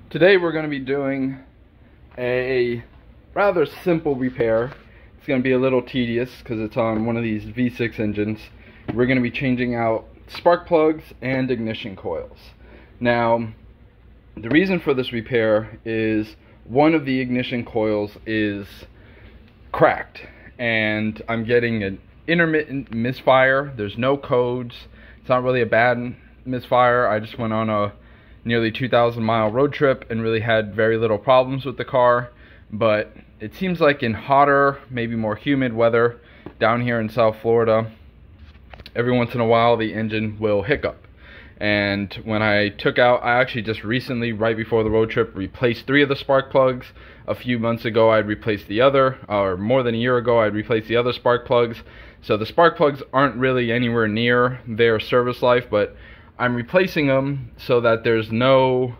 Today we're going to be doing a rather simple repair. It's going to be a little tedious because it's on one of these V6 engines. We're going to be changing out spark plugs and ignition coils. Now, the reason for this repair is one of the ignition coils is cracked and I'm getting an intermittent misfire. There's no codes. It's not really a bad misfire. I just went on a nearly 2,000 mile road trip and really had very little problems with the car, but it seems like in hotter, maybe more humid weather down here in South Florida, every once in a while the engine will hiccup. And when I actually just recently, right before the road trip, replaced 3 of the spark plugs. A few months ago I'd replaced the other, or more than a year ago I'd replaced the other spark plugs. So the spark plugs aren't really anywhere near their service life, but I'm replacing them so that there's no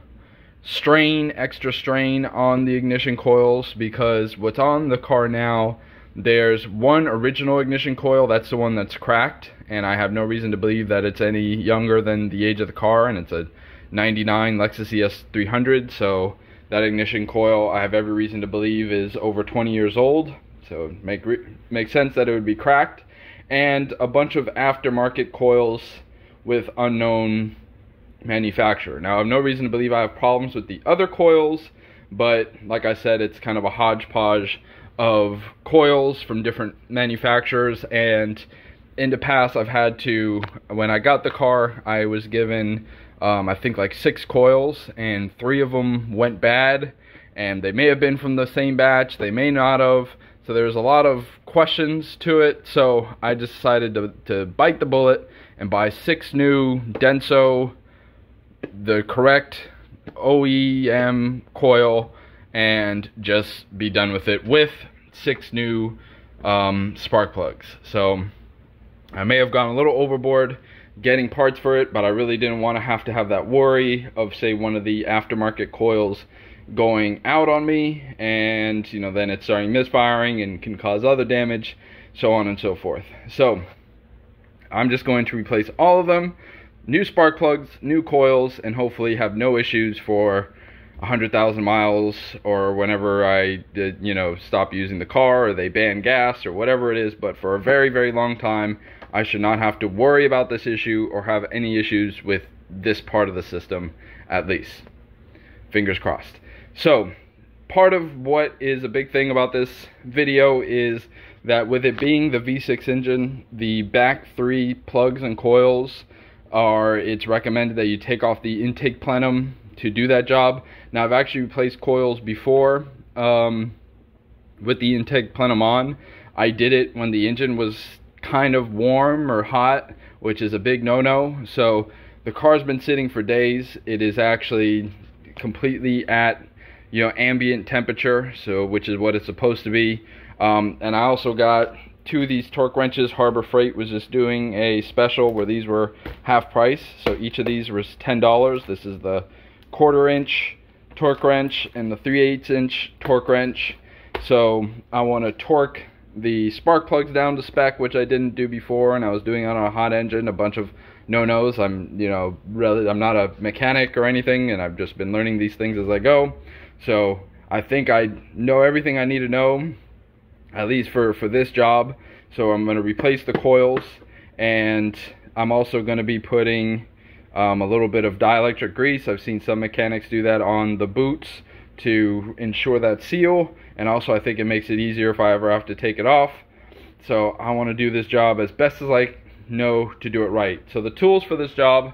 extra strain on the ignition coils, because what's on the car now, there's one original ignition coil, that's the one that's cracked, and I have no reason to believe that it's any younger than the age of the car, and it's a 99 Lexus ES 300, so that ignition coil I have every reason to believe is over 20 years old, so it makes sense that it would be cracked. And a bunch of aftermarket coils with unknown manufacturer. Now I have no reason to believe I have problems with the other coils, but like I said, it's kind of a hodgepodge of coils from different manufacturers, and in the past I've had to, when I got the car, I was given I think like 6 coils, and 3 of them went bad, and they may have been from the same batch, they may not have, so there's a lot of questions to it. So I just decided to bite the bullet and buy 6 new Denso, the correct OEM coil, and just be done with it with 6 new spark plugs. So I may have gone a little overboard getting parts for it, but I really didn't want to have that worry of, say, one of the aftermarket coils going out on me, and you know, then it's starting misfiring and can cause other damage, so on and so forth. So I'm just going to replace all of them, new spark plugs, new coils, and hopefully have no issues for 100,000 miles, or whenever I stop using the car, or they ban gas, or whatever it is. But for a very, very long time I should not have to worry about this issue or have any issues with this part of the system, at least. Fingers crossed. So part of what is a big thing about this video is that with it being the V6 engine, the back 3 plugs and coils it's recommended that you take off the intake plenum to do that job. Now I've actually replaced coils before with the intake plenum on. I did it when the engine was kind of warm or hot, which is a big no-no. So the car's been sitting for days. It is actually completely at ambient temperature, so which is what it's supposed to be. And I also got 2 of these torque wrenches. Harbor Freight was just doing a special where these were half price, so each of these was $10. This is the 1/4 inch torque wrench and the 3/8 inch torque wrench. So I want to torque the spark plugs down to spec, which I didn't do before, and I was doing it on a hot engine. A bunch of no-nos. I'm not a mechanic or anything, and I've just been learning these things as I go. So I think I know everything I need to know, at least for this job. So I'm going to replace the coils, and I'm also going to be putting a little bit of dielectric grease. I've seen some mechanics do that on the boots to ensure that seal, and also I think it makes it easier if I ever have to take it off. So I want to do this job as best as I know to do it right. So the tools for this job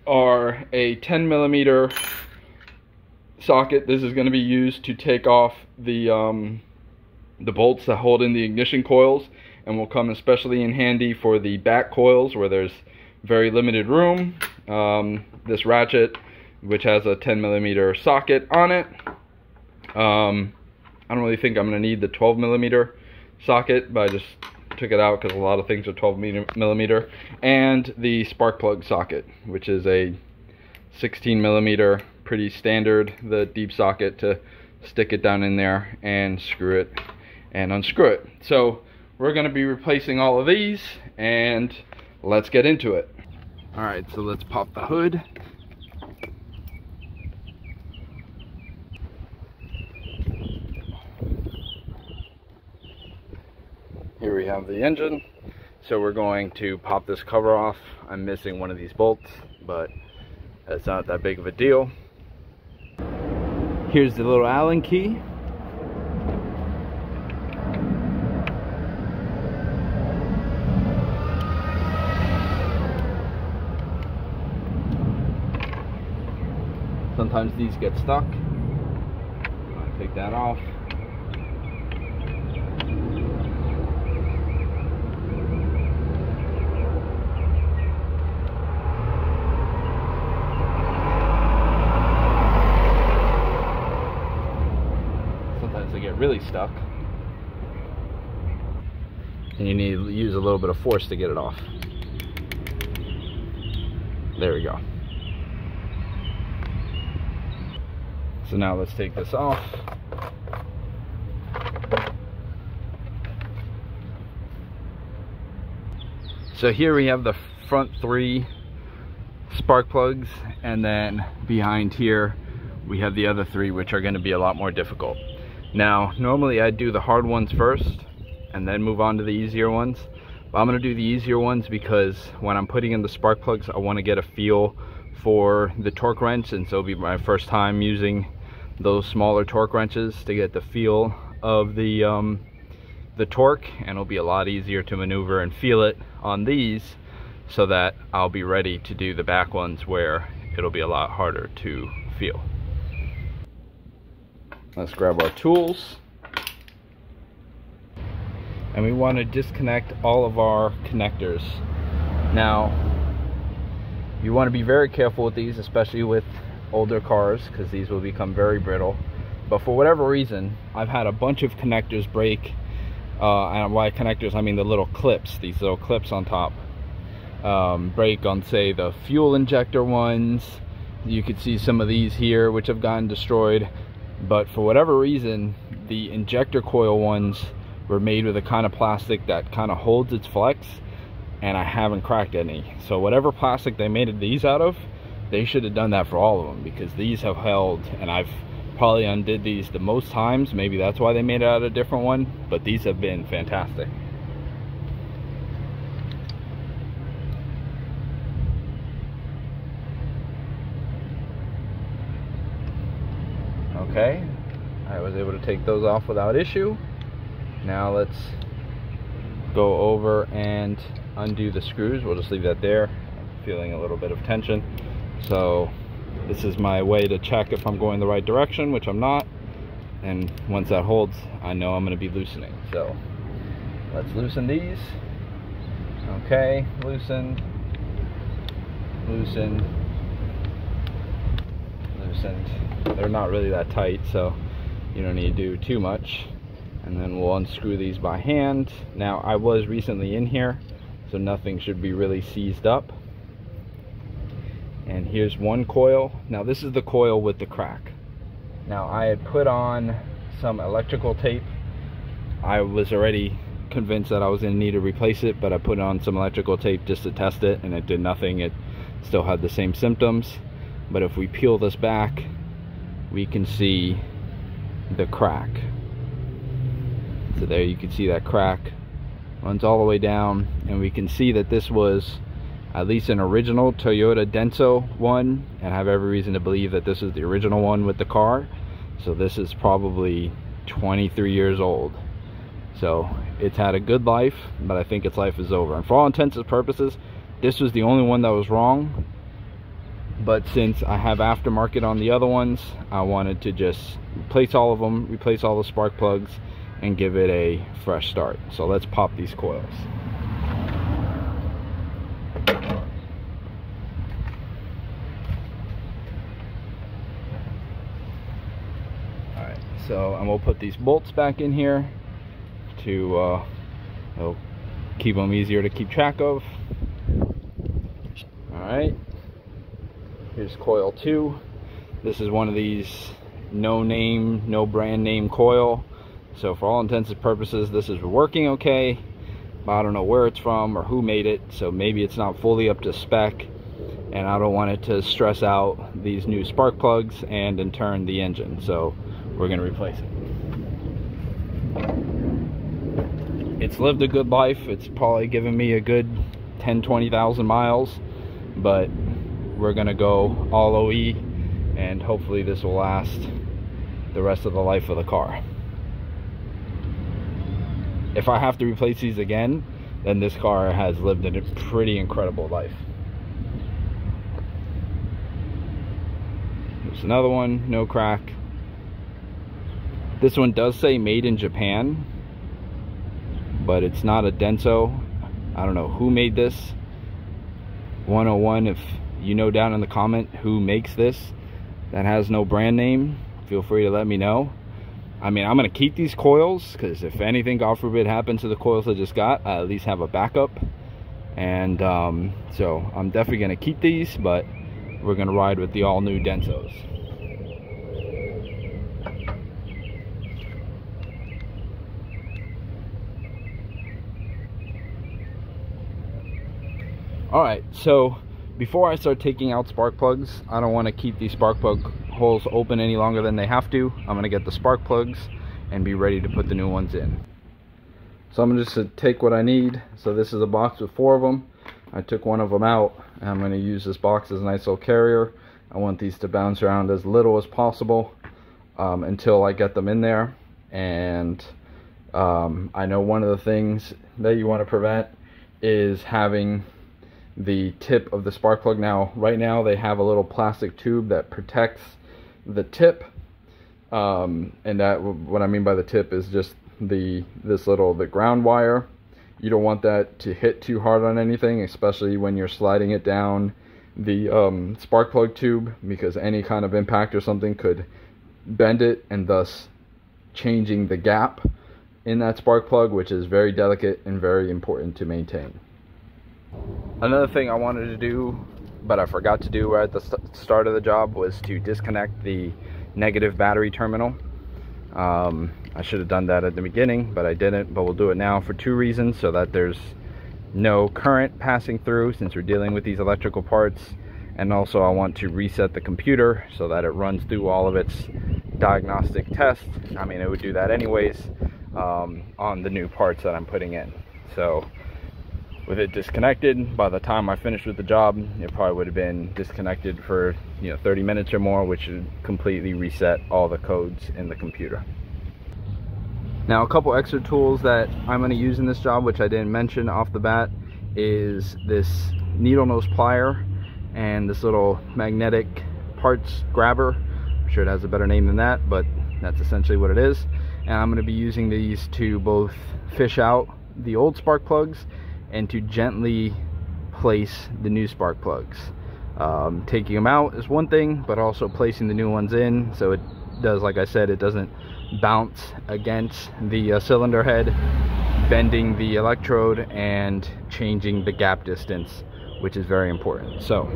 are a 10mm socket. This is going to be used to take off the bolts that hold in the ignition coils, and will come especially in handy for the back coils where there's very limited room. This ratchet, which has a 10mm socket on it. I don't really think I'm going to need the 12mm socket, but I just took it out because a lot of things are 12mm. And the spark plug socket, which is a 16mm, pretty standard, the deep socket to stick it down in there and screw it and unscrew it. So we're going to be replacing all of these, and let's get into it. Alright, so let's pop the hood. we have the engine. So we're going to pop this cover off. I'm missing one of these bolts, but that's not that big of a deal. Here's the little Allen key. Sometimes these get stuck. I'll take that off. Sometimes they get really stuck, and you need to use a little bit of force to get it off. There we go. So now let's take this off. So here we have the front 3 spark plugs, and then behind here we have the other 3, which are going to be a lot more difficult. Now normally I do the hard ones first and then move on to the easier ones, but I'm going to do the easier ones because when I'm putting in the spark plugs I want to get a feel for the torque wrench, and so it'll be my first time using those smaller torque wrenches to get the feel of the torque, and it'll be a lot easier to maneuver and feel it on these, so that I'll be ready to do the back ones where it'll be a lot harder to feel. Let's grab our tools, and we want to disconnect all of our connectors. Now you want to be very careful with these, especially with older cars, because these will become very brittle. But for whatever reason, I've had a bunch of connectors break, and by connectors I mean the little clips, these little clips on top, break on, say, the fuel injector ones. You could see some of these here which have gotten destroyed, but for whatever reason the injector coil ones were made with a kind of plastic that kind of holds its flex, and I haven't cracked any. So whatever plastic they made these out of, they should have done that for all of them, because these have held, and I've probably undid these the most times. Maybe that's why they made it out of a different one, but these have been fantastic. Okay, I was able to take those off without issue. Now let's go over and undo the screws. We'll just leave that there. I'm feeling a little bit of tension. So this is my way to check if I'm going the right direction, which I'm not, and once that holds I know I'm going to be loosening. So let's loosen these. Okay, loosen, loosen, loosened. They're not really that tight, so you don't need to do too much. And then we'll unscrew these by hand. Now I was recently in here, so nothing should be really seized up. And here's one coil. Now this is the coil with the crack. Now I had put on some electrical tape. I was already convinced that I was going to need to replace it, but I put on some electrical tape just to test it, and it did nothing. It still had the same symptoms. But if we peel this back, we can see the crack. So there you can see that crack runs all the way down, and we can see that this was at least an original Toyota Denso one, and I have every reason to believe that this is the original one with the car. So this is probably 23 years old. So it's had a good life, but I think its life is over. And for all intents and purposes, this was the only one that was wrong. But since I have aftermarket on the other ones, I wanted to just replace all of them, replace all the spark plugs, and give it a fresh start. So let's pop these coils. Alright, so and we'll put these bolts back in here to keep them easier to keep track of. Alright, here's coil 2. This is one of these no name, no brand name coil. So for all intents and purposes, this is working okay, but I don't know where it's from or who made it, so maybe it's not fully up to spec, and I don't want it to stress out these new spark plugs and in turn the engine, so we're going to replace it. it's lived a good life. It's probably given me a good 10-20,000 miles, but we're gonna go all OE, and hopefully this will last the rest of the life of the car. If I have to replace these again, then this car has lived a pretty incredible life. There's another one, no crack. This one does say made in Japan, but it's not a Denso. I don't know who made this. 101, if you know down in the comment who makes this that has no brand name, feel free to let me know. I mean, I'm gonna keep these coils because if anything, God forbid, happens to the coils I just got, I at least have a backup. And so I'm definitely gonna keep these, but we're gonna ride with the all new Densos. Alright, so before I start taking out spark plugs, I don't want to keep these spark plug holes open any longer than they have to. I'm going to get the spark plugs and be ready to put the new ones in. So I'm just going to take what I need. So this is a box with 4 of them. I took one of them out, and I'm going to use this box as a nice little carrier. I want these to bounce around as little as possible until I get them in there. And I know one of the things that you want to prevent is having the tip of the spark plug. Now, right now they have a little plastic tube that protects the tip, and that, what I mean by the tip is just the ground wire. You don't want that to hit too hard on anything, especially when you're sliding it down the spark plug tube, because any kind of impact or something could bend it, and thus changing the gap in that spark plug, which is very delicate and very important to maintain. Another thing I wanted to do, but I forgot to do right at the start of the job, was to disconnect the negative battery terminal. I should have done that at the beginning, but I didn't. But we'll do it now for 2 reasons: so that there's no current passing through, since we're dealing with these electrical parts, and also I want to reset the computer so that it runs through all of its diagnostic tests. I mean, it would do that anyways on the new parts that I'm putting in. So with it disconnected, by the time I finished with the job, it probably would have been disconnected for 30 minutes or more, which would completely reset all the codes in the computer. Now, a couple extra tools that I'm going to use in this job, which I didn't mention off the bat, is this needle nose plier and this little magnetic parts grabber. I'm sure it has a better name than that, but that's essentially what it is. And I'm going to be using these to both fish out the old spark plugs and to gently place the new spark plugs. Taking them out is one thing, but also placing the new ones in, so it does, like I said, it doesn't bounce against the cylinder head, bending the electrode and changing the gap distance, which is very important. So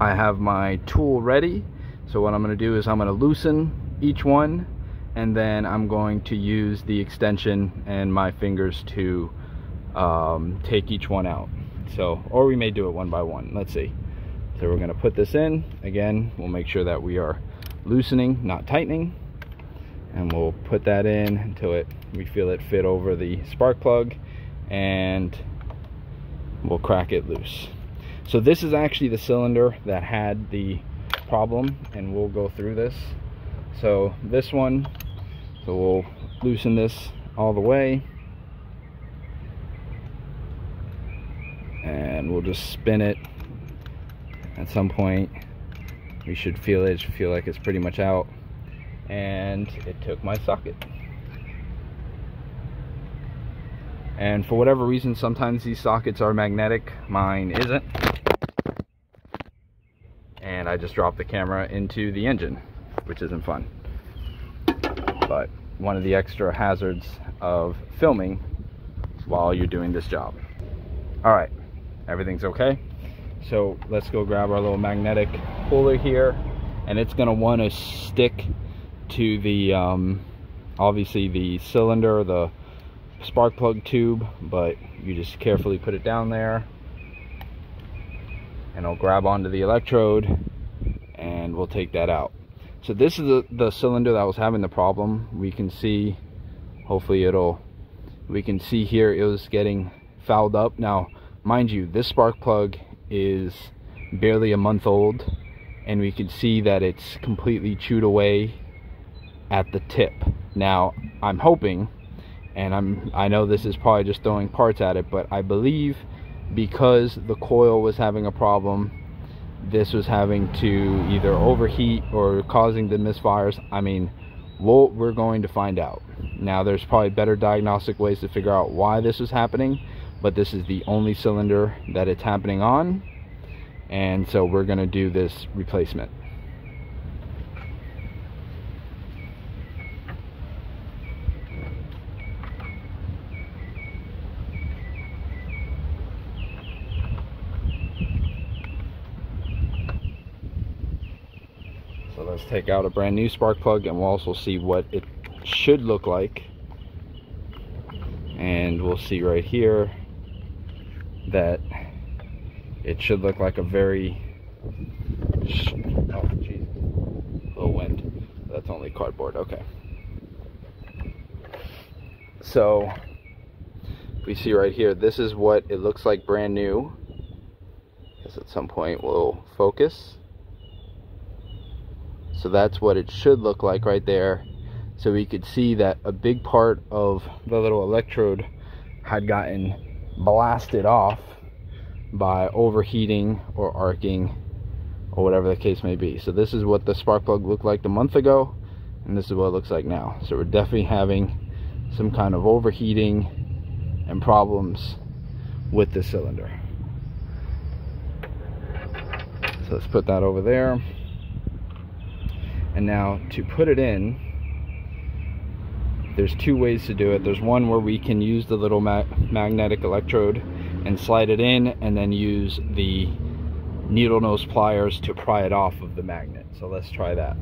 I have my tool ready. So what I'm going to do is I'm going to loosen each one, and then I'm going to use the extension and my fingers to take each one out. So, or we may do it one by one. Let's see. So we're going to put this in. Again, we'll make sure that we are loosening, not tightening, and we'll put that in until we feel it fit over the spark plug, and we'll crack it loose. So this is actually the cylinder that had the problem, and we'll go through this. So this one, so we'll loosen this all the way, and we'll just spin it. At some point we should feel it. It should feel like it's pretty much out, and it took my socket. And for whatever reason, sometimes these sockets are magnetic, mine isn't, and I just dropped the camera into the engine, which isn't fun, but one of the extra hazards of filming while you're doing this job. All right, everything's okay. So let's go grab our little magnetic puller here, and it's gonna want to stick to the obviously the cylinder, the spark plug tube, but you just carefully put it down there, and it'll grab onto the electrode, and we'll take that out. So this is the cylinder that was having the problem. We can see, hopefully it'll we can see here it was getting fouled up. Now, mind you, this spark plug is barely a month old, and we can see that it's completely chewed away at the tip. Now, I'm hoping, and I know this is probably just throwing parts at it, but I believe because the coil was having a problem, this was having to either overheat or causing the misfires. I mean, we're going to find out. Now, there's probably better diagnostic ways to figure out why this is happening, but this is the only cylinder that it's happening on, and so we're going to do this replacement. So let's take out a brand new spark plug, and we'll also see what it should look like. And we'll see right here that it should look like a very, oh geez, little wind. That's only cardboard. Okay. So we see right here, this is what it looks like brand new. I guess at some point we'll focus. So that's what it should look like right there. So we could see that a big part of the little electrode had gotten blasted off by overheating or arcing or whatever the case may be. So this is what the spark plug looked like a month ago, and this is what it looks like now. So we're definitely having some kind of overheating and problems with the cylinder. So let's put that over there. And now to put it in, there's two ways to do it. There's one where we can use the little magnetic electrode and slide it in, and then use the needle nose pliers to pry it off of the magnet. So let's try that.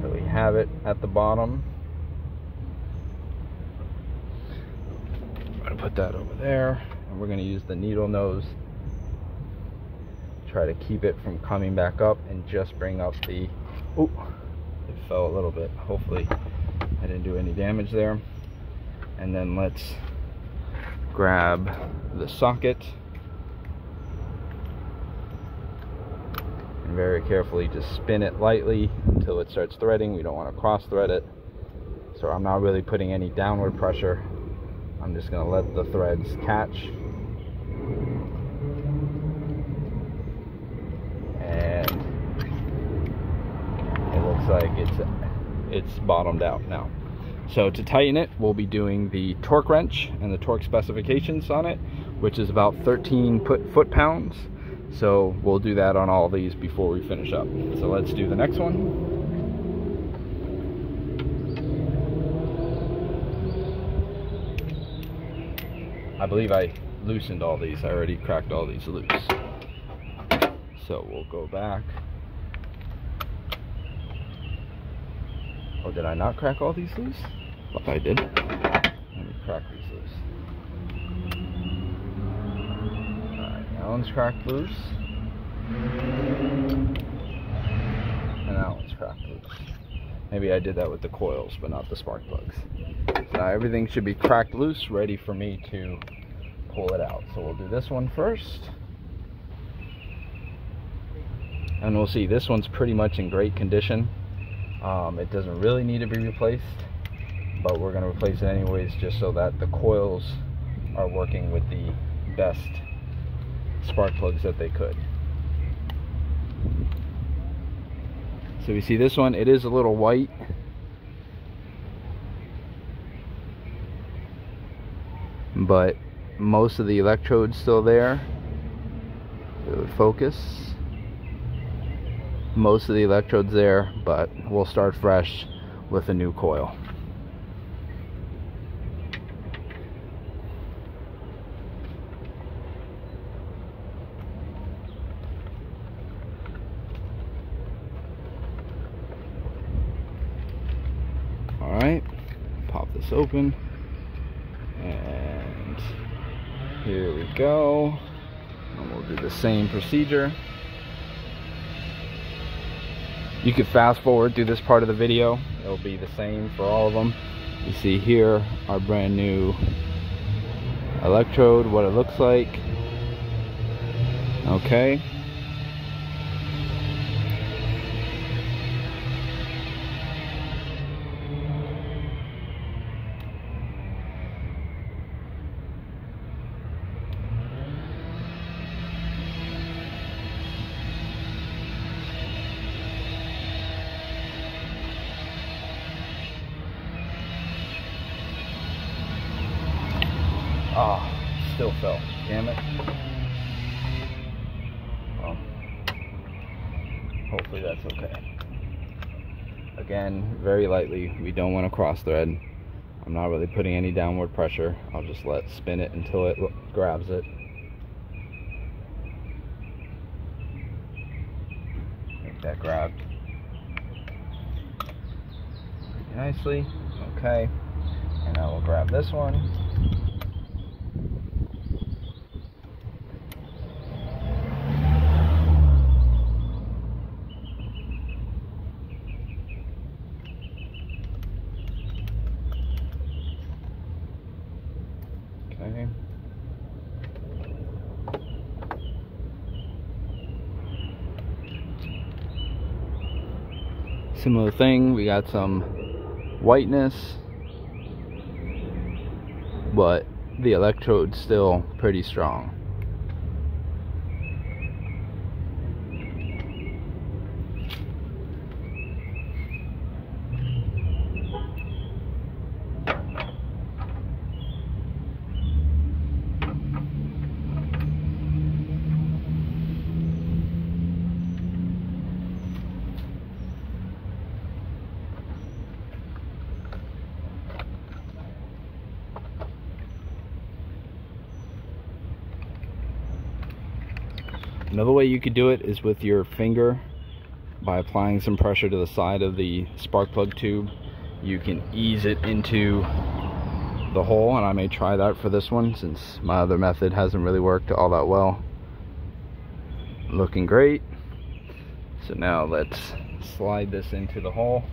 So we have it at the bottom. I'm gonna put that over there, and we're gonna use the needle nose, try to keep it from coming back up, and just bring up the, oh, it fell a little bit. Hopefully I didn't do any damage there. And then let's grab the socket and very carefully just spin it lightly until it starts threading. We don't want to cross thread it, so I'm not really putting any downward pressure. I'm just going to let the threads catch. And it looks like it's bottomed out now. So to tighten it, we'll be doing the torque wrench and the torque specifications on it, which is about 13 foot-pounds. So we'll do that on all these before we finish up. So let's do the next one. I believe I loosened all these. I already cracked all these loose. So we'll go back. Oh, did I not crack all these loose? Look, I did. Let me crack these loose. Alright, that one's cracked loose. And that one's cracked loose. Maybe I did that with the coils, but not the spark plugs. So now everything should be cracked loose, ready for me to pull it out. So we'll do this one first. And we'll see, this one's pretty much in great condition. It doesn't really need to be replaced, but we're going to replace it anyways, just so that the coils are working with the best spark plugs that they could. So we see this one, it is a little white. But most of the electrodes still there. It would focus. Most of the electrodes there, but we'll start fresh with a new coil. Alright, pop this open, and here we go. And we'll do the same procedure. You could fast forward through this part of the video. It'll be the same for all of them. You see here our brand new electrode, what it looks like. Okay. Ah, still fell. Damn it. Well, hopefully that's okay. Again, very lightly. We don't want to cross thread. I'm not really putting any downward pressure. I'll just spin it until it grabs it. Make that grab pretty nicely. Okay. And I will grab this one. Okay. Similar thing, we got some whiteness, but the electrode's still pretty strong. Another way you could do it is with your finger by applying some pressure to the side of the spark plug tube. You can ease it into the hole, and I may try that for this one since my other method hasn't really worked all that well. Looking great. So now let's slide this into the hole.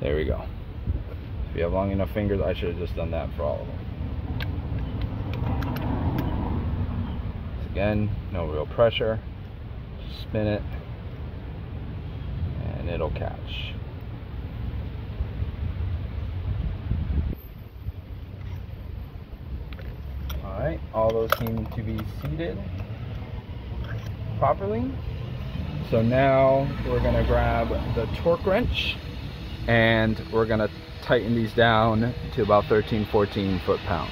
There we go. If you have long enough fingers, I should have just done that for all of them. Again, no real pressure. Just spin it and it'll catch. Alright, all those seem to be seated properly. So now we're going to grab the torque wrench and we're gonna tighten these down to about 13-14 foot-pounds.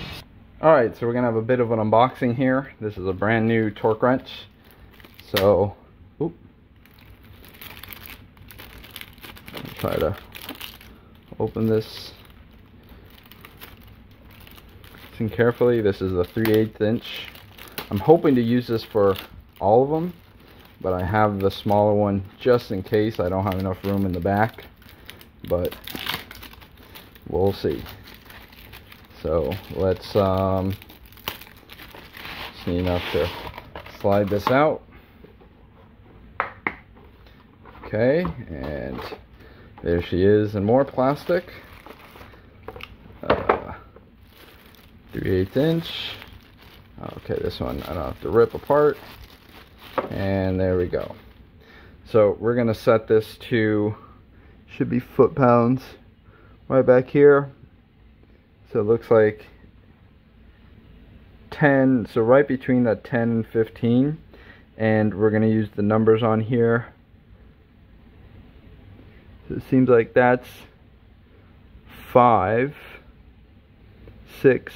Alright, so we're gonna have a bit of an unboxing here. This is a brand new torque wrench. So, try to open this carefully. This is a 3/8 inch. I'm hoping to use this for all of them, but I have the smaller one just in case I don't have enough room in the back. But we'll see. So let's see enough to slide this out. Okay, and there she is in more plastic. 3/8 inch. Okay, this one I don't have to rip apart. And there we go. So we're gonna set this to, should be foot-pounds right back here. So it looks like 10, so right between that 10 and 15. And we're going to use the numbers on here. So it seems like that's 5, 6,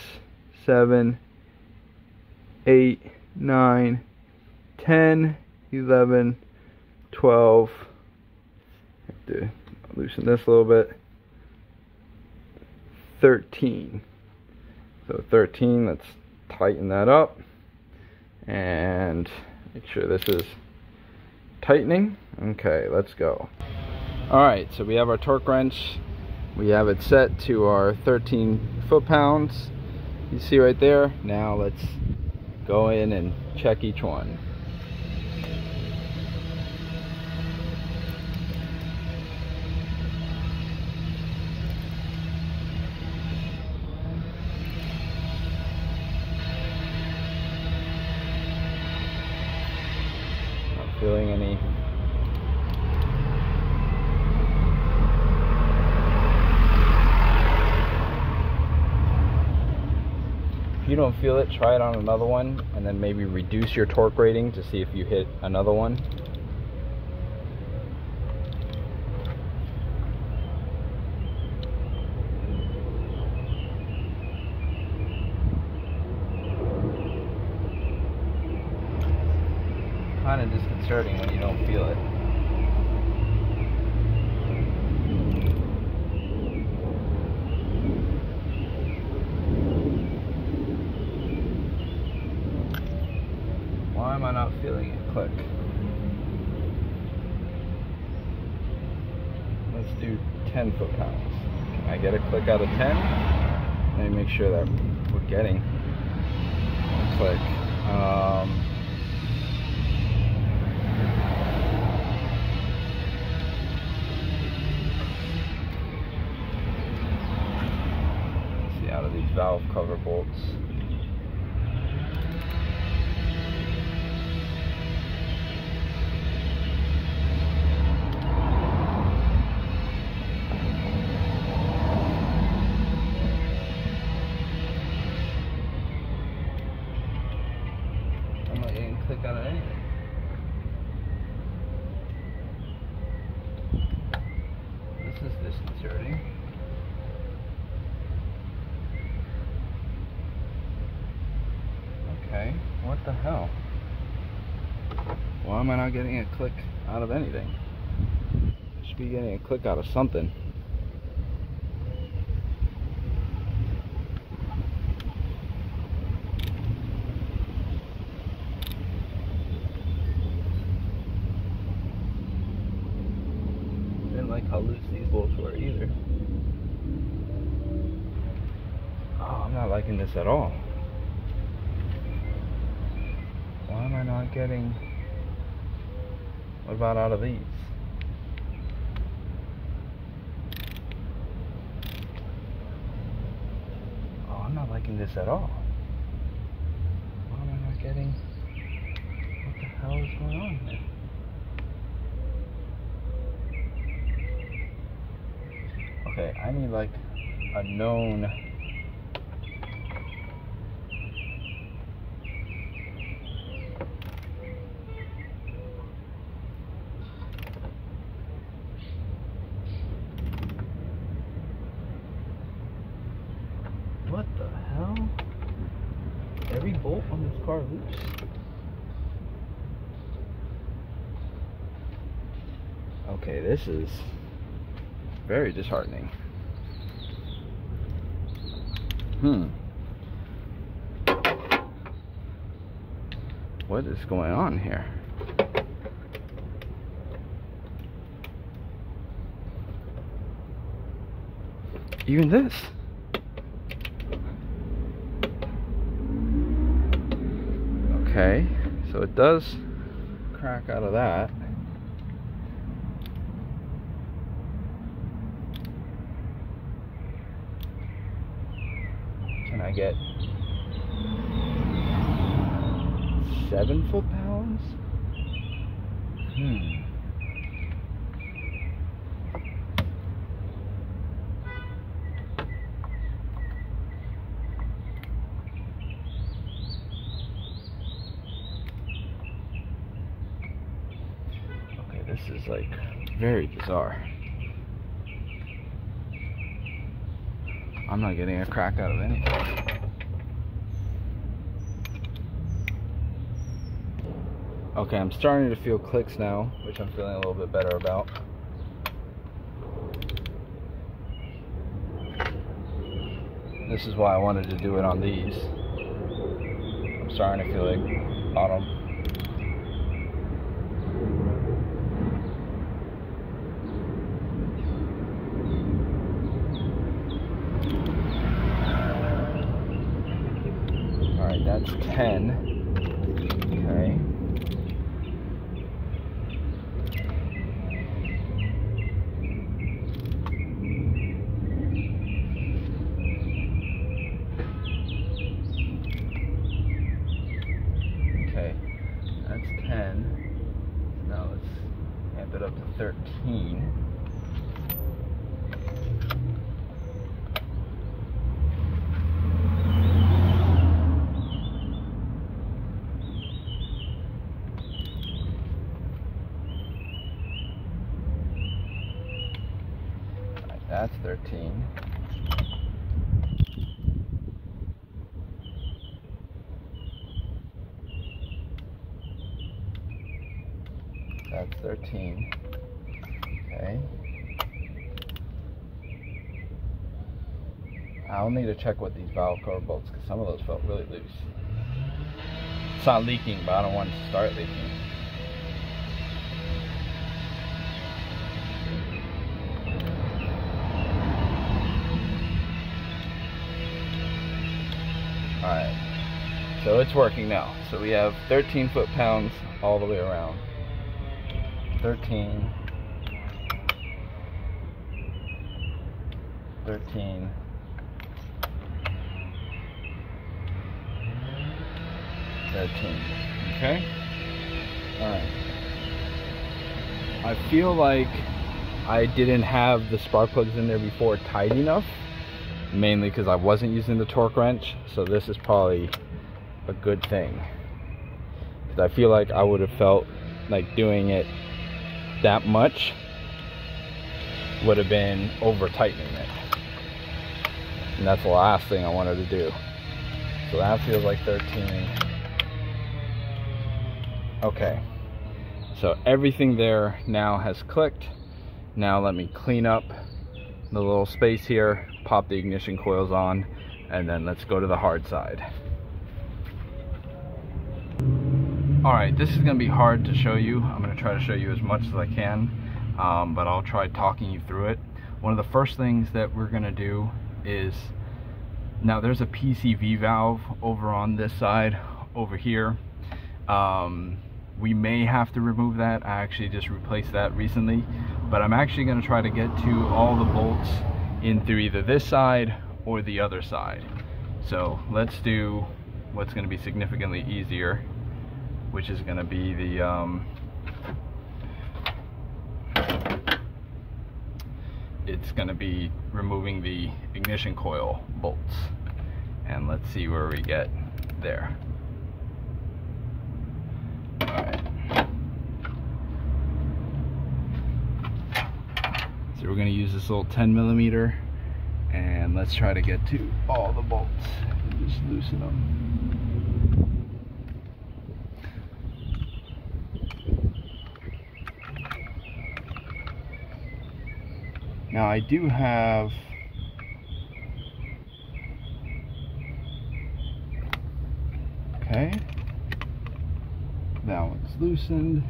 7, 8, 9, 10, 11, 12. Have to loosen this a little bit. 13. So 13, let's tighten that up. And Make sure this is tightening. Okay, let's go. Alright, so we have our torque wrench. We have it set to our 13 foot-pounds. You see right there. Now let's go in and check each one. Not feeling any. If you don't feel it, try it on another one and then maybe reduce your torque rating to see if you hit another one. Kind of disconcerting when you don't feel it. Why am I not feeling it click? Let's do 10 foot-pounds. Can I get a click out of 10? Let me make sure that we're getting a click. Let's see, out of these valve cover bolts. Click out of anything. This is disconcerting. Okay, what the hell? Why am I not getting a click out of anything? I should be getting a click out of something. Like how loose these bolts were either. Oh, I'm not liking this at all. Why am I not getting... What about out of these? Oh, I'm not liking this at all. Why am I not getting... What the hell is going on here? Okay, I need like a known. What the hell? Every bolt on this car loose. Okay, this is very disheartening. What is going on here? Even this. Okay, so it does crack out of that. Can I get 7 foot-pounds? Okay, this is like very bizarre. I'm not getting a crack out of anything. Okay, I'm starting to feel clicks now, which I'm feeling a little bit better about. This is why I wanted to do it on these. I'm starting to feel like bottom that's 10. Okay. Okay, that's 10. Now let's amp it up to 13. That's 13. That's 13. Okay. I'll need to check with these valve cover bolts because some of those felt really loose. It's not leaking, but I don't want it to start leaking. Alright, so it's working now. So we have 13 foot-pounds all the way around. 13. 13. 13. Okay? Alright. I feel like I didn't have the spark plugs in there before tight enough. Mainly because I wasn't using the torque wrench, so this is probably a good thing. Because I feel like I would have felt like doing it that much would have been over tightening it, and that's the last thing I wanted to do. So that feels like 13. Okay, so everything there now has clicked. Now let me clean up the little space here, pop the ignition coils on, and then let's go to the hard side. Alright, this is going to be hard to show you. I'm going to try to show you as much as I can, but I'll try talking you through it. One of the first things that we're going to do is, now there's a Pcv valve over on this side over here. We may have to remove that. I actually just replaced that recently, but I'm actually going to try to get to all the bolts in through either this side or the other side. So let's do what's going to be significantly easier, which is going to be the it's going to be removing the ignition coil bolts, and let's see where we get there. Alright, so we're going to use this little 10mm, and let's try to get to all the bolts and just loosen them. Now I do have okay, that one's loosened.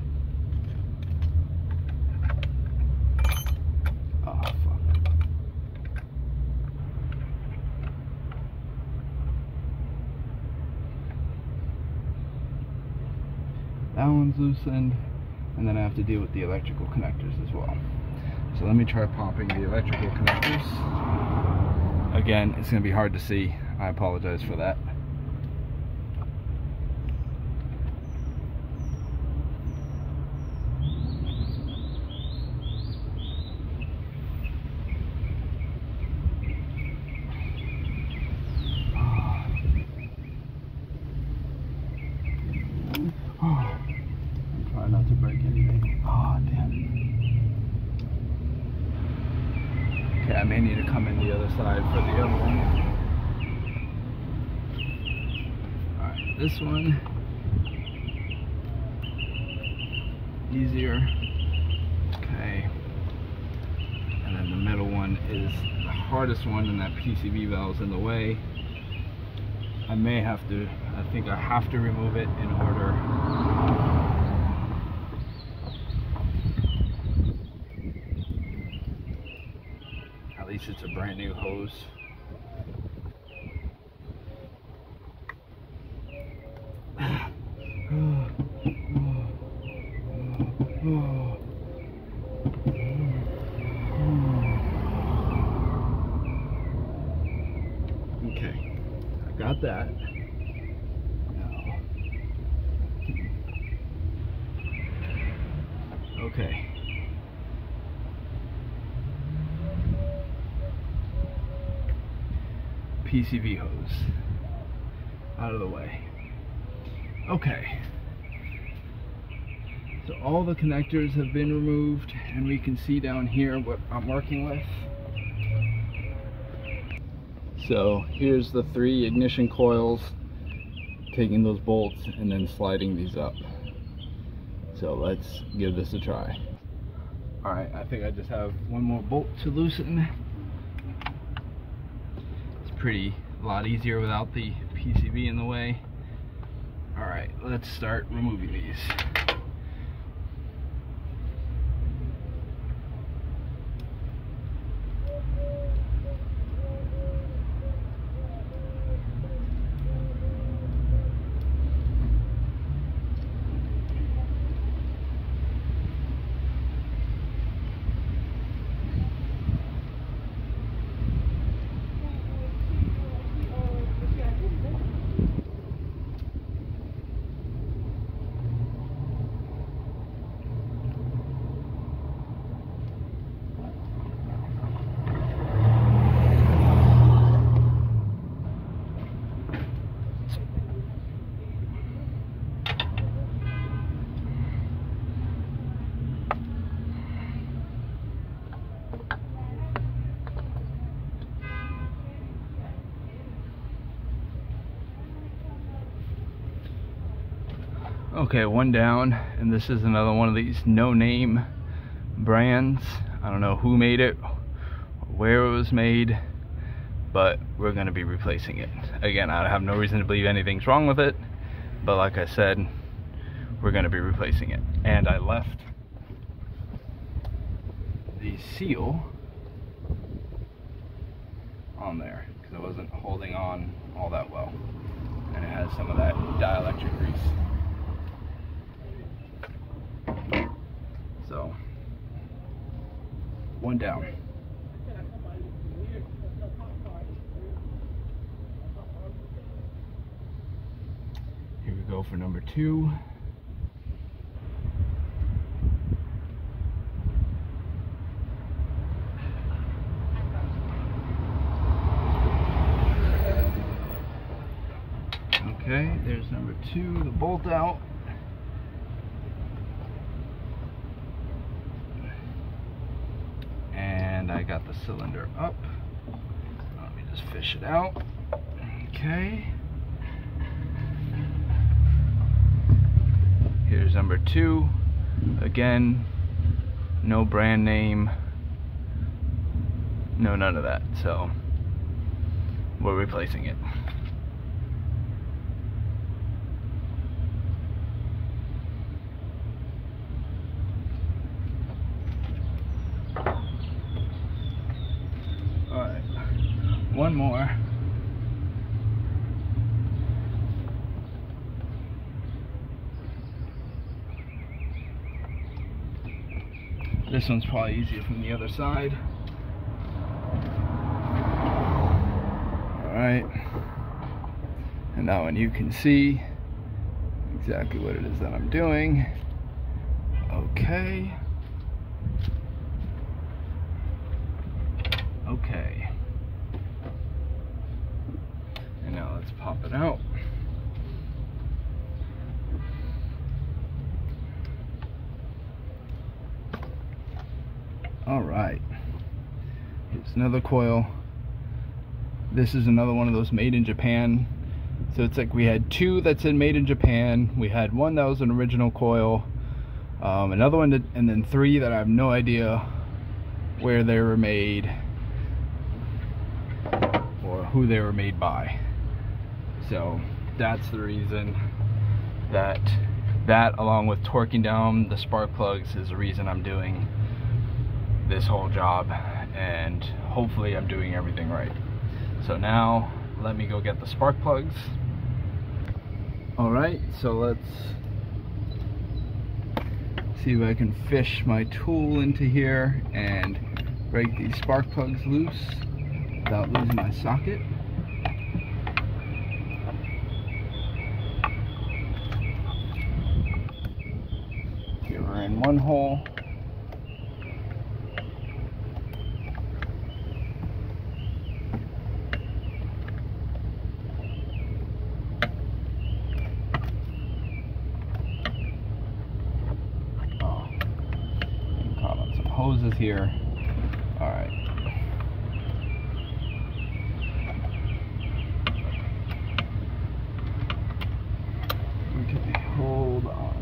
Oh fuck. That one's loosened, and then I have to deal with the electrical connectors as well. So let me try popping the electrical connectors. Again, it's going to be hard to see. I apologize for that. I'm trying not to break anything. Oh, damn. Okay, I may need to come in the other side for the other one. Alright, this one. Easier. Okay. And then the middle one is the hardest one, and that PCV valve's in the way. I may have to, I think I have to remove it in order. At least it's a brand new hose. Okay, I got that. Now. Okay. PCV hose out of the way. Okay. So all the connectors have been removed, and we can see down here what I'm working with. So here's the 3 ignition coils, taking those bolts and then sliding these up. So let's give this a try. Alright, I think I just have one more bolt to loosen. It's a lot easier without the PCV in the way. Alright, let's start removing these. Okay, one down, and this is another one of these no-name brands. I don't know who made it, where it was made, but we're going to be replacing it. Again, I have no reason to believe anything's wrong with it, but like I said, we're going to be replacing it. And I left the seal on there because it wasn't holding on all that well, and it has some of that dielectric grease. So, one down. Here we go for number 2. Okay, there's number 2, the bolt out. And I got the cylinder up. Let me just fish it out. Okay. Here's number 2. Again, no brand name, no none of that. So we're replacing it. One more. This one's probably easier from the other side. Alright. And now when you can see exactly what it is that I'm doing. Okay. Okay. Now let's pop it out. All right, here's another coil. This is another one of those made in Japan. So it's like we had 2 that said made in Japan. We had one that was an original coil, another one and then 3 that I have no idea where they were made or who they were made by. So that's the reason that along with torquing down the spark plugs is the reason I'm doing this whole job, and hopefully I'm doing everything right. So now let me go get the spark plugs. Alright, so let's see if I can fish my tool into here and break these spark plugs loose without losing my socket. in one hole. Oh, I'm caught on some hoses here. All right. Okay, hold on.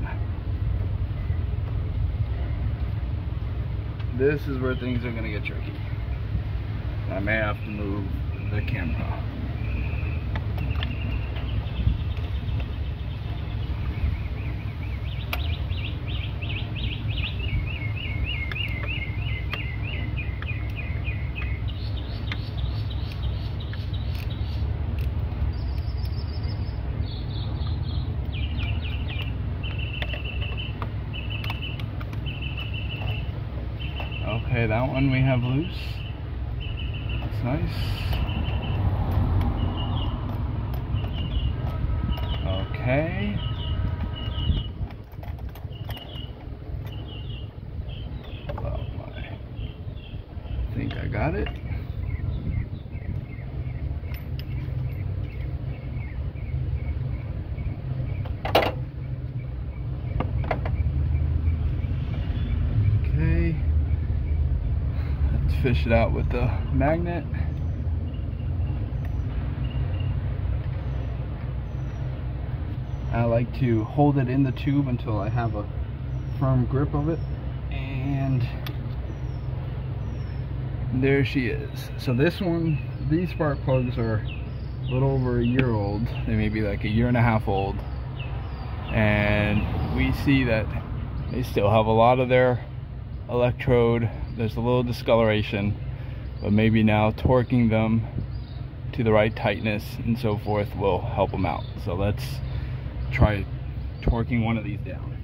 This is where things are going to get tricky. I may have to move the camera. Okay, that one we have loose. That's nice. Okay. Well, I think I got it. Fish it out with the magnet. I like to hold it in the tube until I have a firm grip of it, and there she is. So this one, these spark plugs are a little over a year old. They may be like a year and a half old, and we see that they still have a lot of their electrode. There's a little discoloration, but maybe now torquing them to the right tightness and so forth will help them out. So let's try torquing one of these down.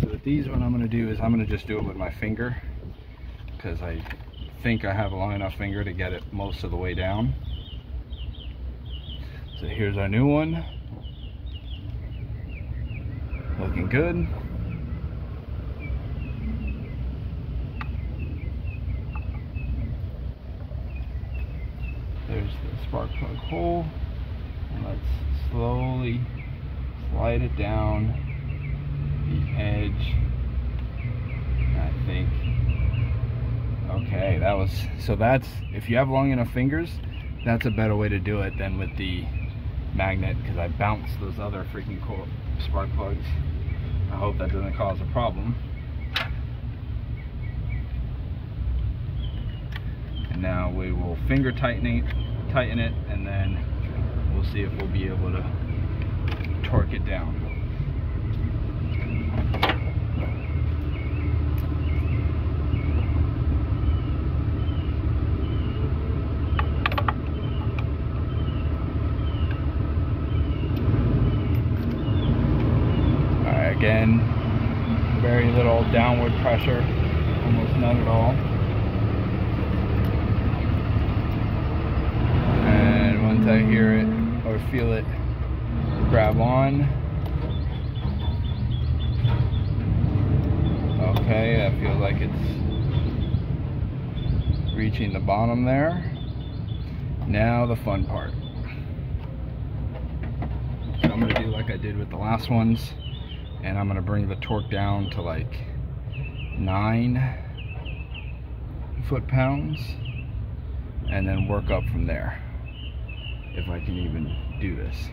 So with these, what I'm going to do is I'm going to just do it with my finger, because I think I have a long enough finger to get it most of the way down. So here's our new one. Looking good. There's the spark plug hole. And let's slowly slide it down the edge. I think. Okay, that was, so that's, if you have long enough fingers, that's a better way to do it than with the magnet, because I bounced those other freaking spark plugs. I hope that doesn't cause a problem. And now we will finger tighten it, and then we'll see if we'll be able to torque it down. Again, very little downward pressure, almost none at all. And once I hear it or feel it grab on, okay, that feels like it's reaching the bottom there. Now the fun part. So I'm going to do like I did with the last ones. And I'm going to bring the torque down to like 9 foot-pounds and then work up from there, if I can even do this.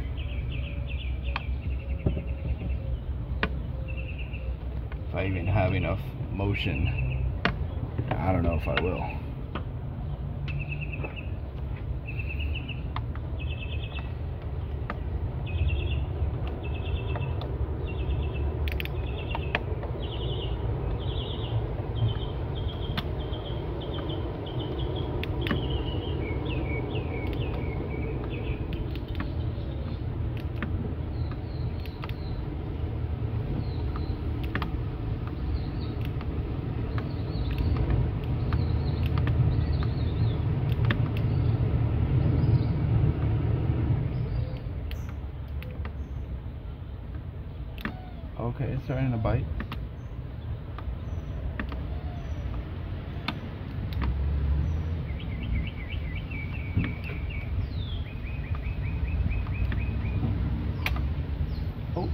If I even have enough motion, I don't know if I will. okay, it's starting to bite. Oh.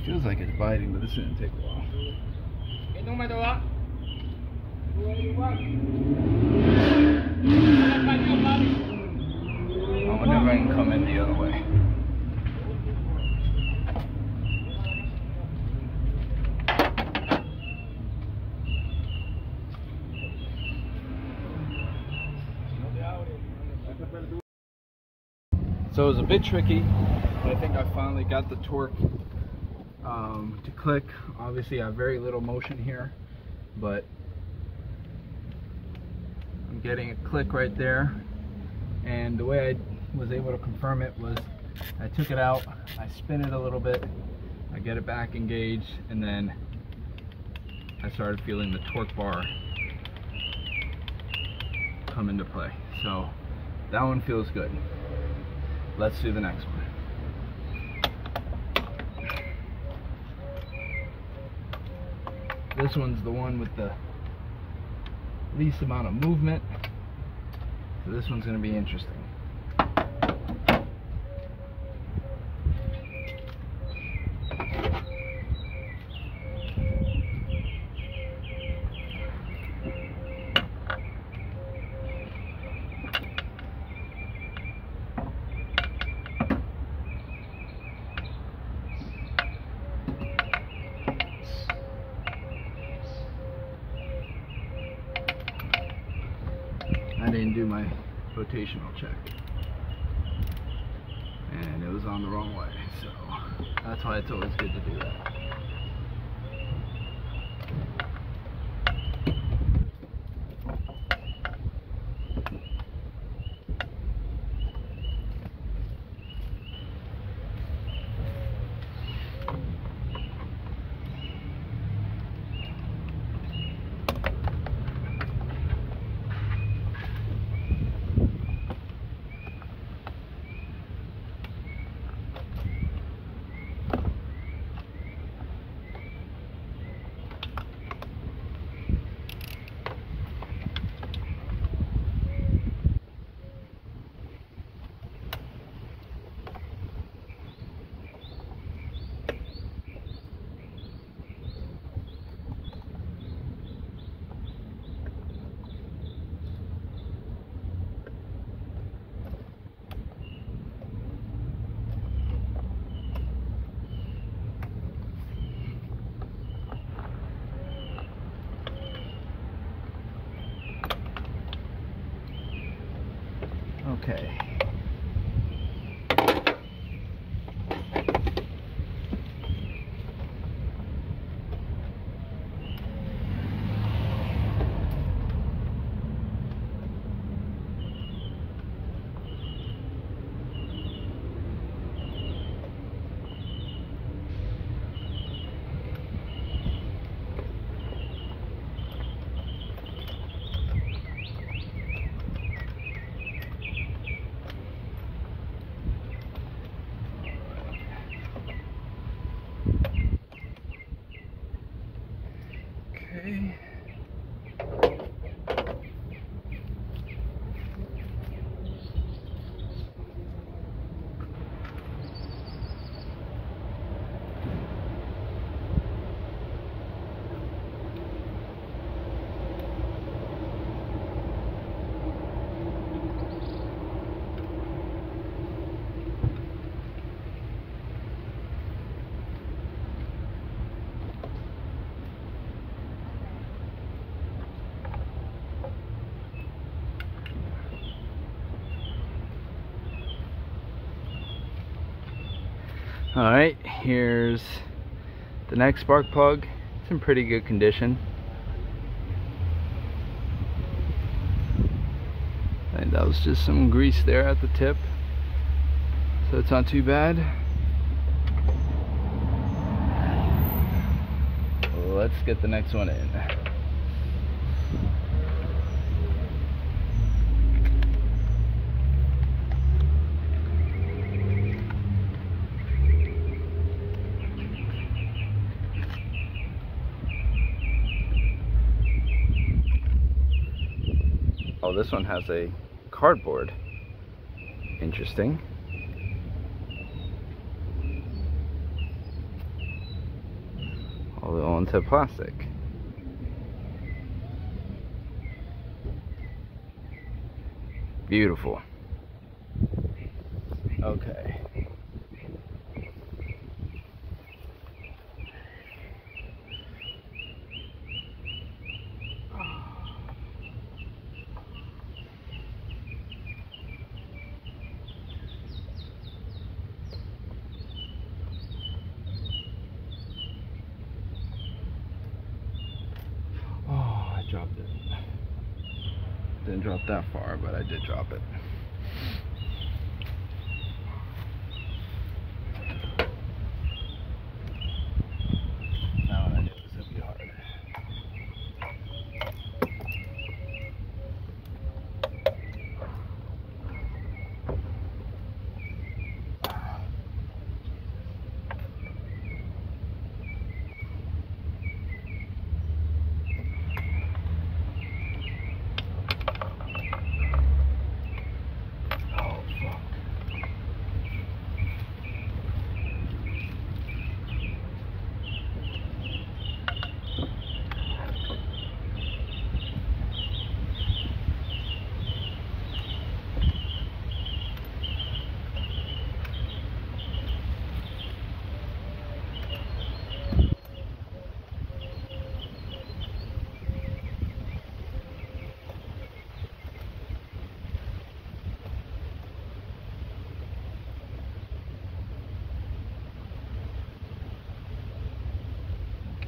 Feels like it's biting, but this is gonna take a while. I wonder if I can come in the other way. So it was a bit tricky, but I think I finally got the torque to click. Obviously I have very little motion here, but I'm getting a click right there. And the way I was able to confirm it was I took it out, I spin it a little bit, I get it back engaged, and then I started feeling the torque bar come into play. So that one feels good. Let's do the next one. This one's the one with the least amount of movement, so this one's going to be interesting. I didn't do my rotational check, and it was on the wrong way, so that's why it's always good to do that. Okay. Alright, here's the next spark plug. It's in pretty good condition. And that was just some grease there at the tip, so it's not too bad. Let's get the next one in. Oh, this one has a cardboard. Interesting. All the ones have plastic. Beautiful. Okay. Dropped it. Didn't drop that far, but I did drop it. Now what I do is it'll be hard.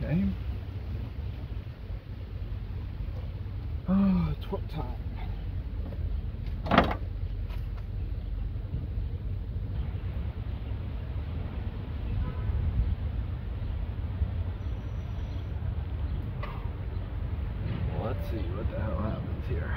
Okay. Oh, it's work time. Let's see what the hell happens here.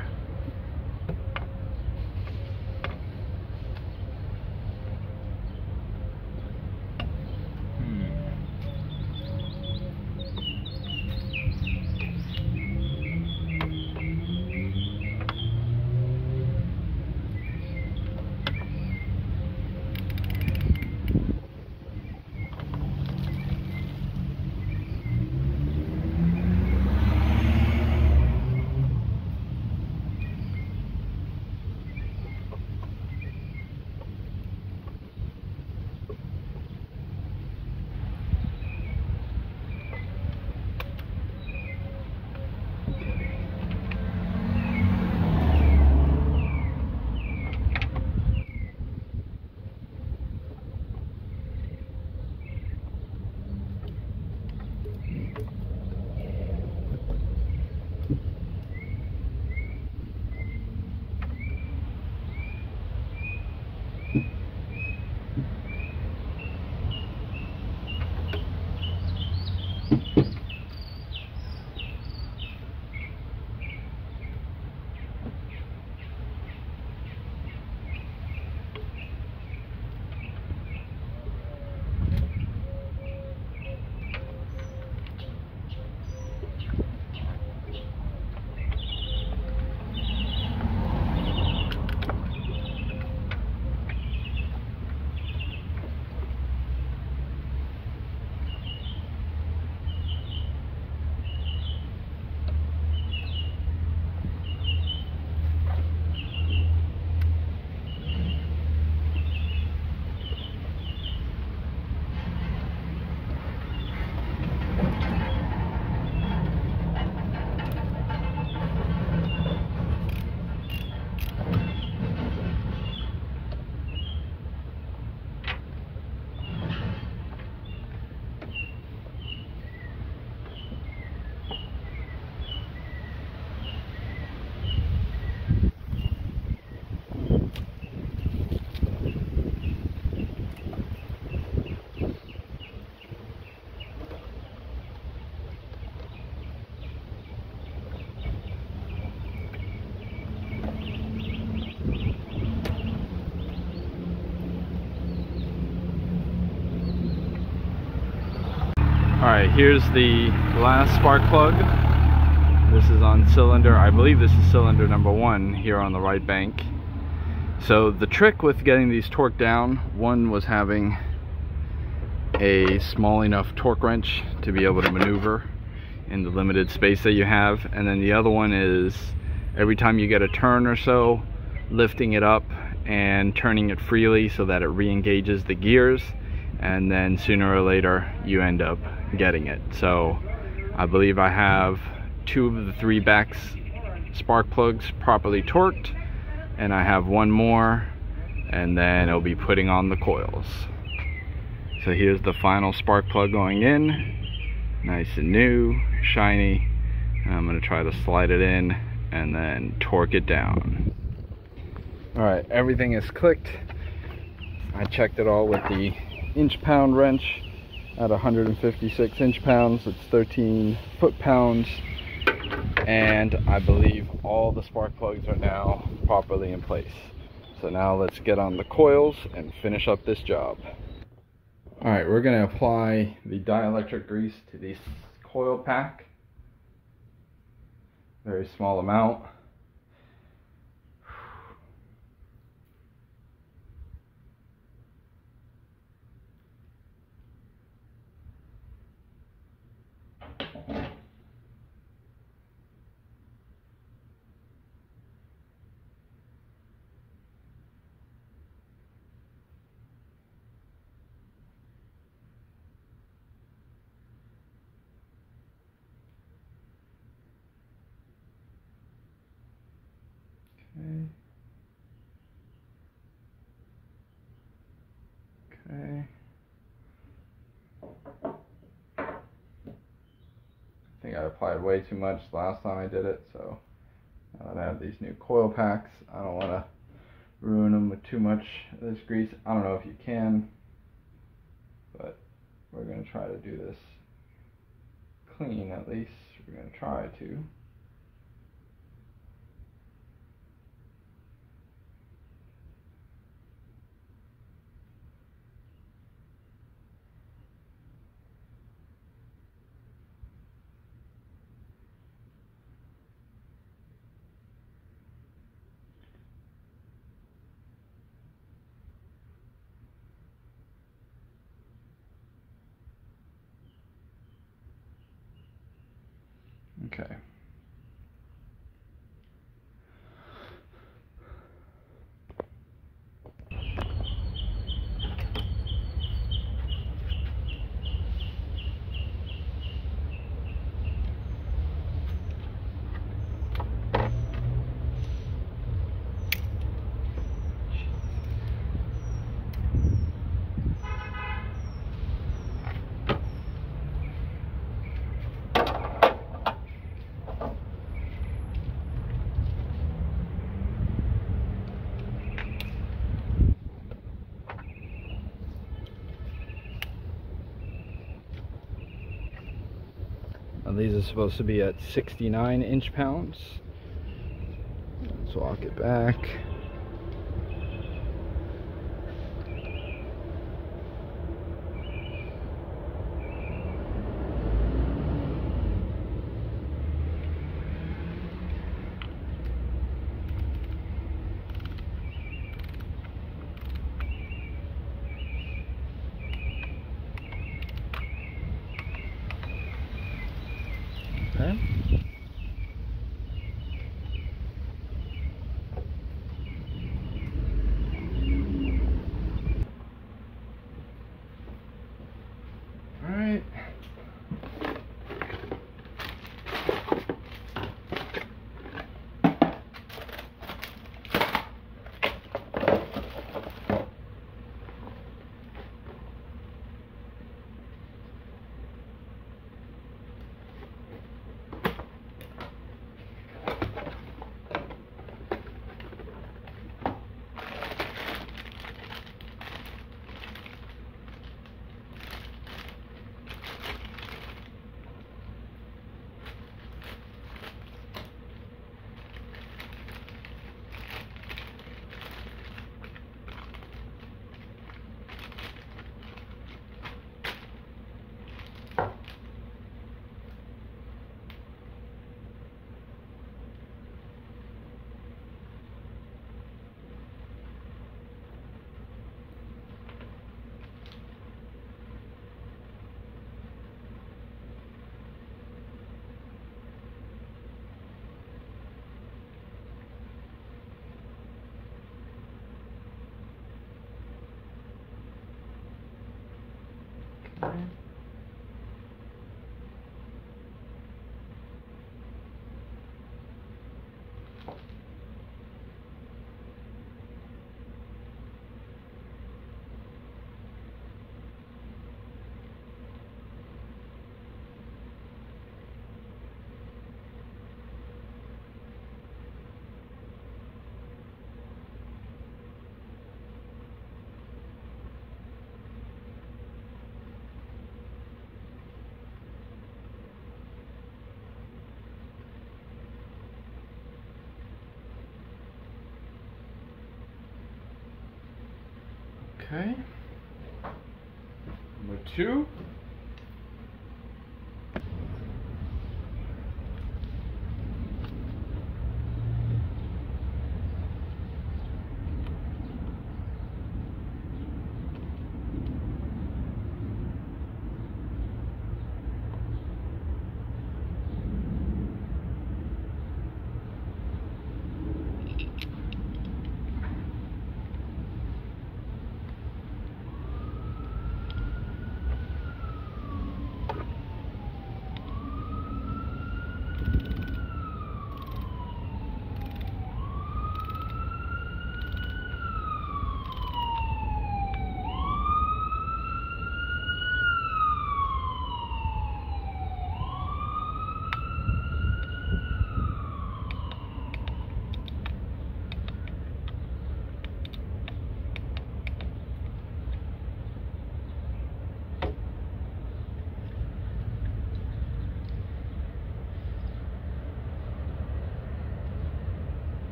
Alright, here's the last spark plug. This is on cylinder, I believe this is cylinder number 1 here on the right bank. So the trick with getting these torqued down, one was having a small enough torque wrench to be able to maneuver in the limited space that you have, and then the other one is every time you get a turn or so, lifting it up and turning it freely so that it re-engages the gears, and then sooner or later you end up getting it. So I believe I have 2 of the 3 back spark plugs properly torqued, and I have 1 more, and then it'll be putting on the coils. So here's the final spark plug going in, nice and new, shiny, and I'm going to try to slide it in and then torque it down. Alright, everything is clicked. I checked it all with the inch-pound wrench at 156 inch-pounds. It's 13 foot-pounds, and I believe all the spark plugs are now properly in place. So now let's get on the coils and finish up this job. Alright, we're going to apply the dielectric grease to this coil pack. Very small amount. Okay. I think I applied way too much last time I did it, so now that I have these new coil packs, I don't want to ruin them with too much of this grease. I don't know if you can, but we're going to try to do this clean at least. We're going to try to. Okay. These are supposed to be at 69 inch-pounds. Let's walk it back. Okay. Okay. Number 2.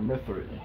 Number 3.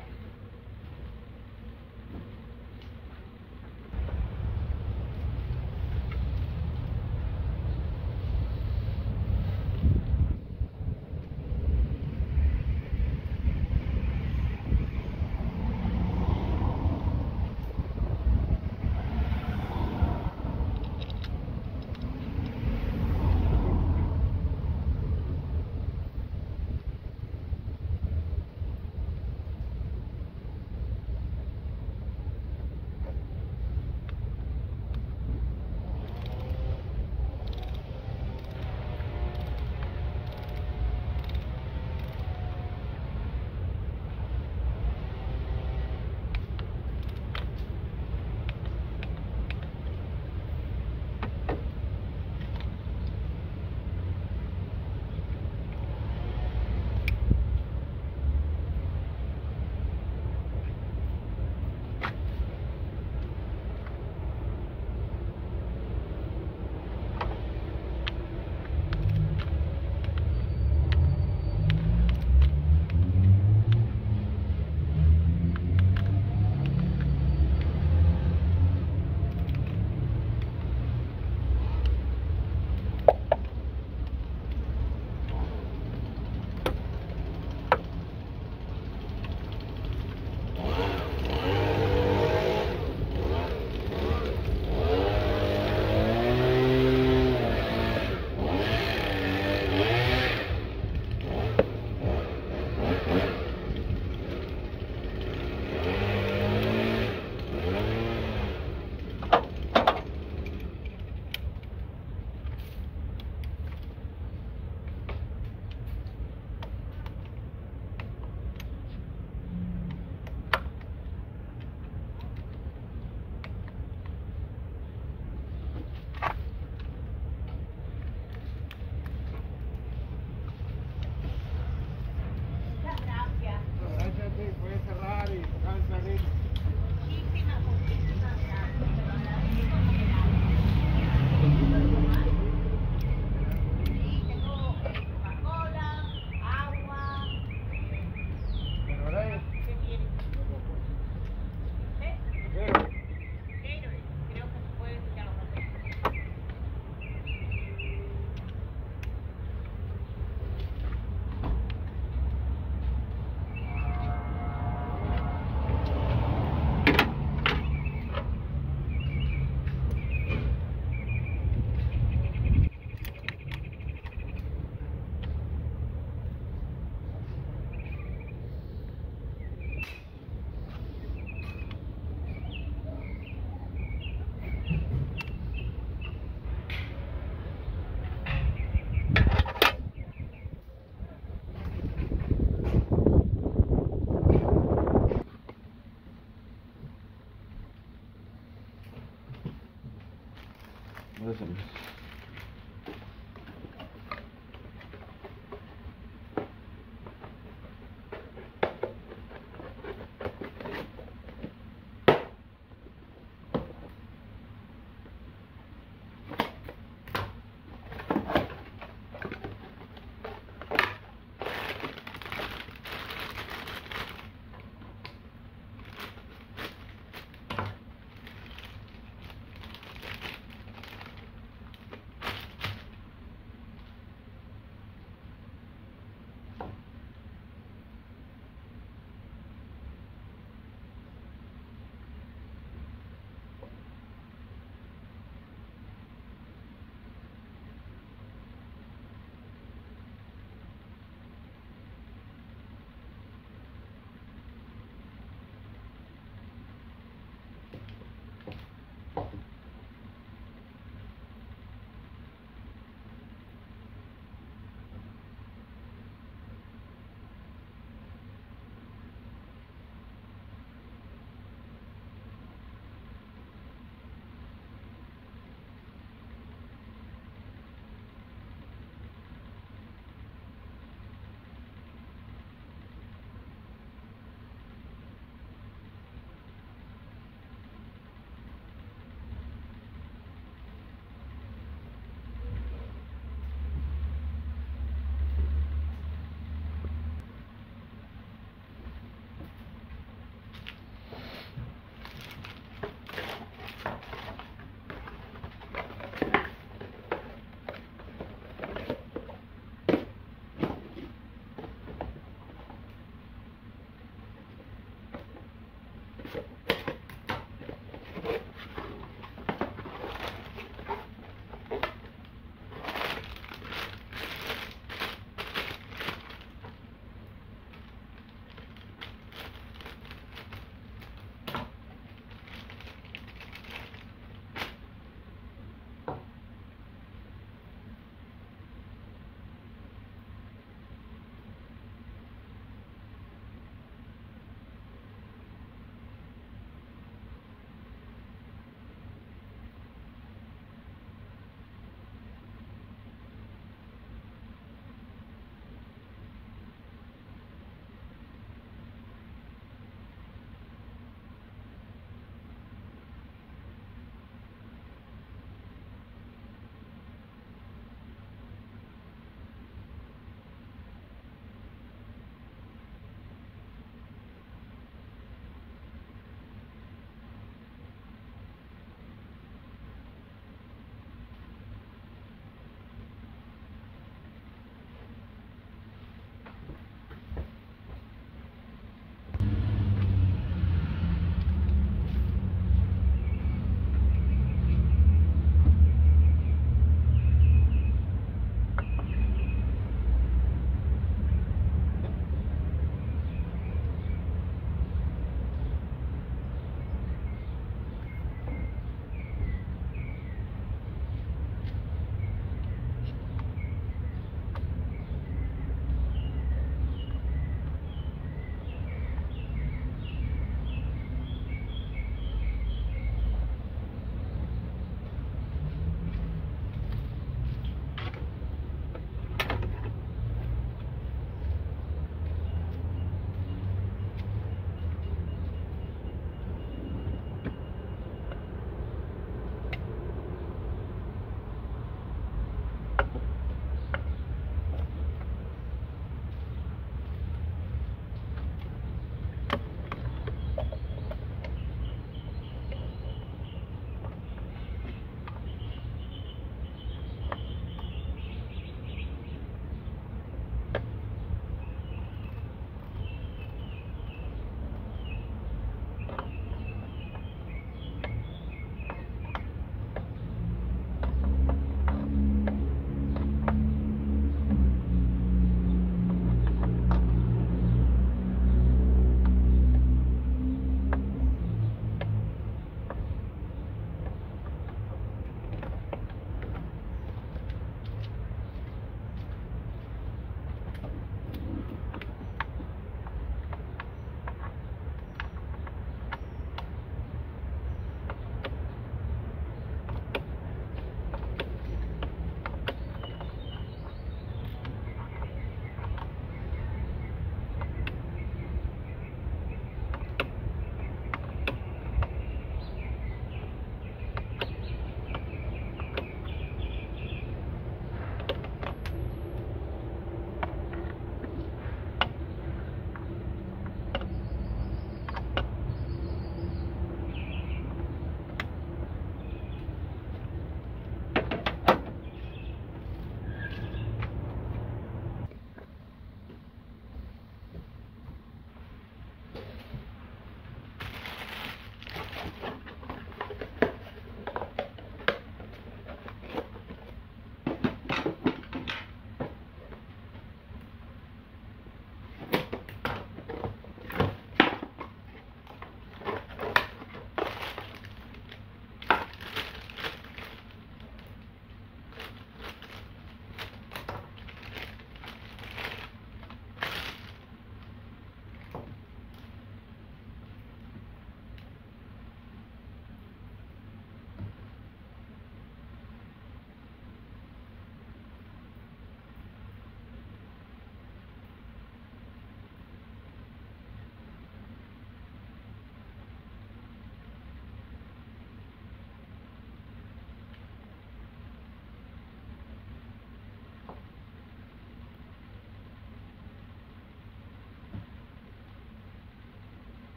Listen.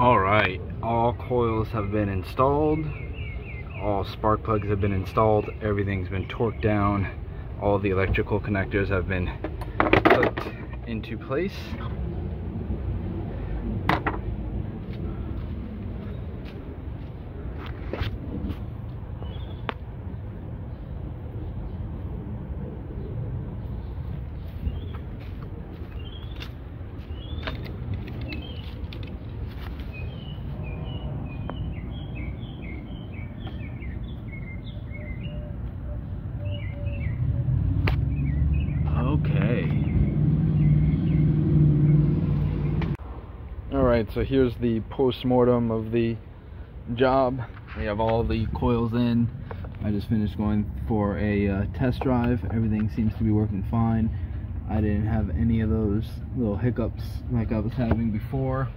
Alright, all coils have been installed, all spark plugs have been installed, everything's been torqued down, all the electrical connectors have been put into place. Okay. Alright, so here's the post-mortem of the job. We have all the coils in. I just finished going for a test drive. Everything seems to be working fine. I didn't have any of those little hiccups like I was having before.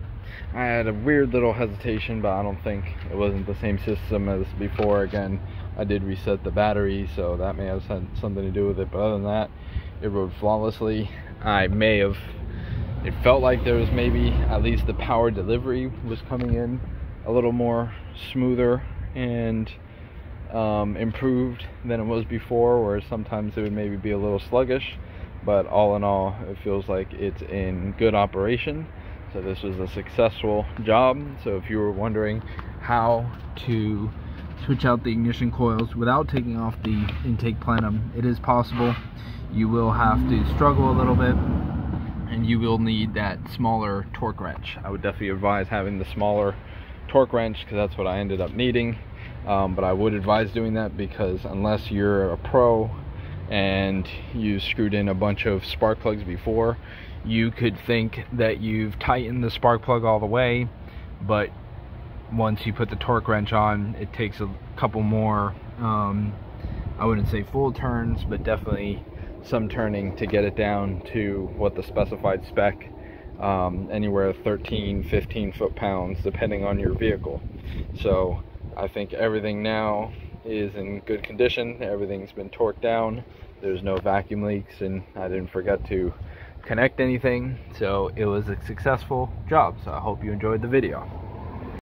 I had a weird little hesitation, but I don't think it wasn't the same system as before. Again, I did reset the battery, so that may have had something to do with it, but other than that, it rode flawlessly. It felt like there was maybe at least the power delivery was coming in a little more smoother and improved than it was before, where sometimes it would maybe be a little sluggish, but all in all, it feels like it's in good operation. So this was a successful job. So if you were wondering how to switch out the ignition coils without taking off the intake plenum, it is possible. You will have to struggle a little bit, and you will need that smaller torque wrench. I would definitely advise having the smaller torque wrench, because that's what I ended up needing. But I would advise doing that, because unless you're a pro and you screwed in a bunch of spark plugs before, you could think that you've tightened the spark plug all the way, but once you put the torque wrench on, it takes a couple more, I wouldn't say full turns, but definitely some turning to get it down to what the specified spec, anywhere 13-15 foot-pounds depending on your vehicle. So I think everything now is in good condition. Everything's been torqued down, there's no vacuum leaks, and I didn't forget to connect anything, so it was a successful job. So I hope you enjoyed the video.